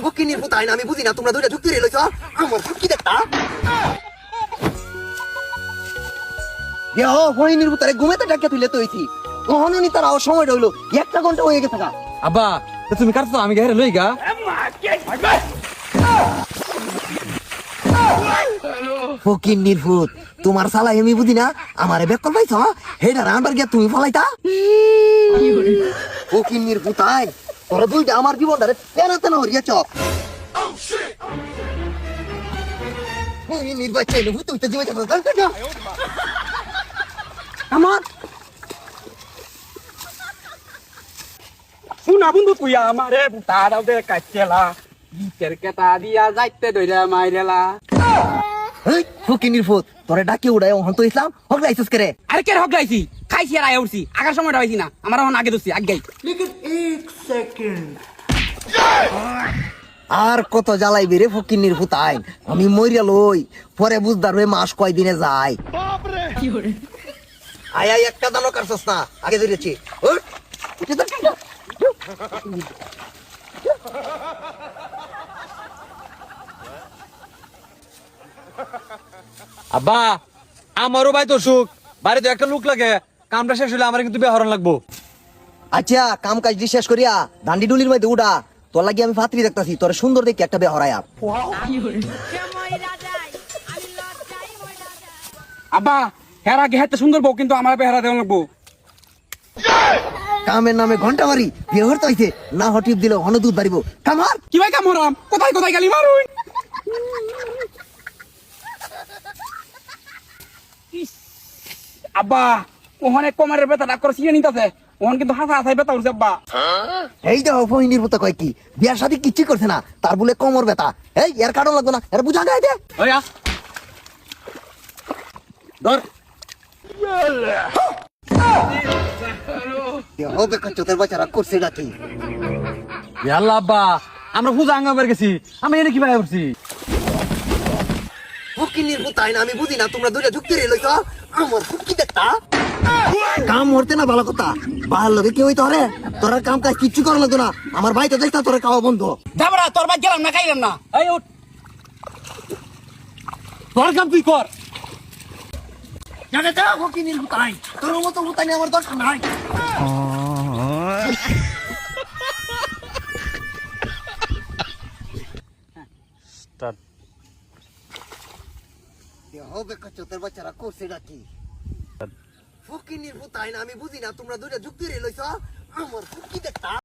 ফকিনির পুতাই না আমি বুঝি না তোমরা দুইটা যুক্তি রইছ আমার ফুকি দেখতা ফকিনির পুতারে ঘুমেতে ডাকে তুলে তো হইছি কখনই তার সময় রইলো 1 ঘন্টা হয়ে গেছে গা আব্বা তুমি কাটছো আমি গেরে লই গা ফকিনির ফুত তোমার সালাই আমি বুঝি না আমারে বেকল পাইছ হেডা রান্ডার গিয়া তুমি ফলাইতা ফকিনির পুতাই তোরা দুইটা আমার জীবনটারে তেনা তেনা হরিয়াছ নির্বাচন তুই তো জীবন আমার শুনা বন্ধু তুই আমারে বুটা দাও দে কাটেলা গিটের কেটা দিয়া যাইতে দইরা মাইরেলা ফকিনির ফুত তোরে ডাকে উড়াই হন্ত ইসলাম হক লাইছিস করে আরে কে হক লাইছি খাইছি আর আয়া উঠছি আগার সময়টা হইছি না আমার এখন আগে দছি আগে আর কত জ্বালাইবি রে ফকিনির ফুতাই আমি মরিয়া লই পরে বুঝদার হয়ে মাস কয়দিনে যায় আয় আয় একটা দানো কাটছস না আগে ধরেছি আব্বা আমারও ভাই তো সুখ বাড়িতে একটা লোক লাগে কামটা শেষ হলে আমার কিন্তু বেহরণ লাগবো আচ্ছা কাম কাজ শেষ করিয়া ডান্ডি ডুলির মধ্যে উড়া তোর লাগি আমি ফাতরি দেখতাছি তোর সুন্দর দেখি একটা বেহরায়া আব্বা হেরা আগে হেতে সুন্দর বউ কিন্তু আমার বেহারা দেওয়া লাগবো কামের নামে ঘন্টা মারি বেহর তো হইছে না হটিপ দিলে হনদুধ বাড়িব কামার কি ভাই কাম হরাম কোথায় কোথায় গেলি মারুন আব্বা ওখানে কোমরের বেতা ডাক করে সিয়ে নিতেছে ওখানে কিন্তু হাসা হাসাই বেতা উঠছে আব্বা এই দেখো ফহিনীর মতো কয় কি বিয়ার সাথে কিচ্ছু করছে না তার বলে কোমর ব্যথা এই এর কারণ লাগবে না এর বুঝা গায়ে দে ওইয়া ধর হবে চোতের বাচ্চারা করছে নাকি আল্লাহ আব্বা আমরা পূজা আঙ্গাবার গেছি আমি এনে কি ভাই করছি ফকিনির পুতাই না আমি বুঝি না তোমরা দুইটা যুক্তি রইছ আমার ফুকি দেখতা কাম হরতে না ভালো কথা বাহার লগে কেউ হইতে হরে তোরা কাম কাজ কিচ্ছু করা লাগতো না আমার ভাই তো দেখতা তোরা খাওয়া বন্ধ যাবরা তোর বাদ গেলাম না খাইলাম না এই উঠ তোর কাম তুই কর জানে তো ফকিনির পুতাই তোর মতো পুতাই আমার দরকার নাই হবে চোতের বাচ্চারা করছে নাকি ফকিনির পুতাই না আমি বুঝি না তোমরা দুইটা যুক্তি রইছ আমার ফুকি দেখতা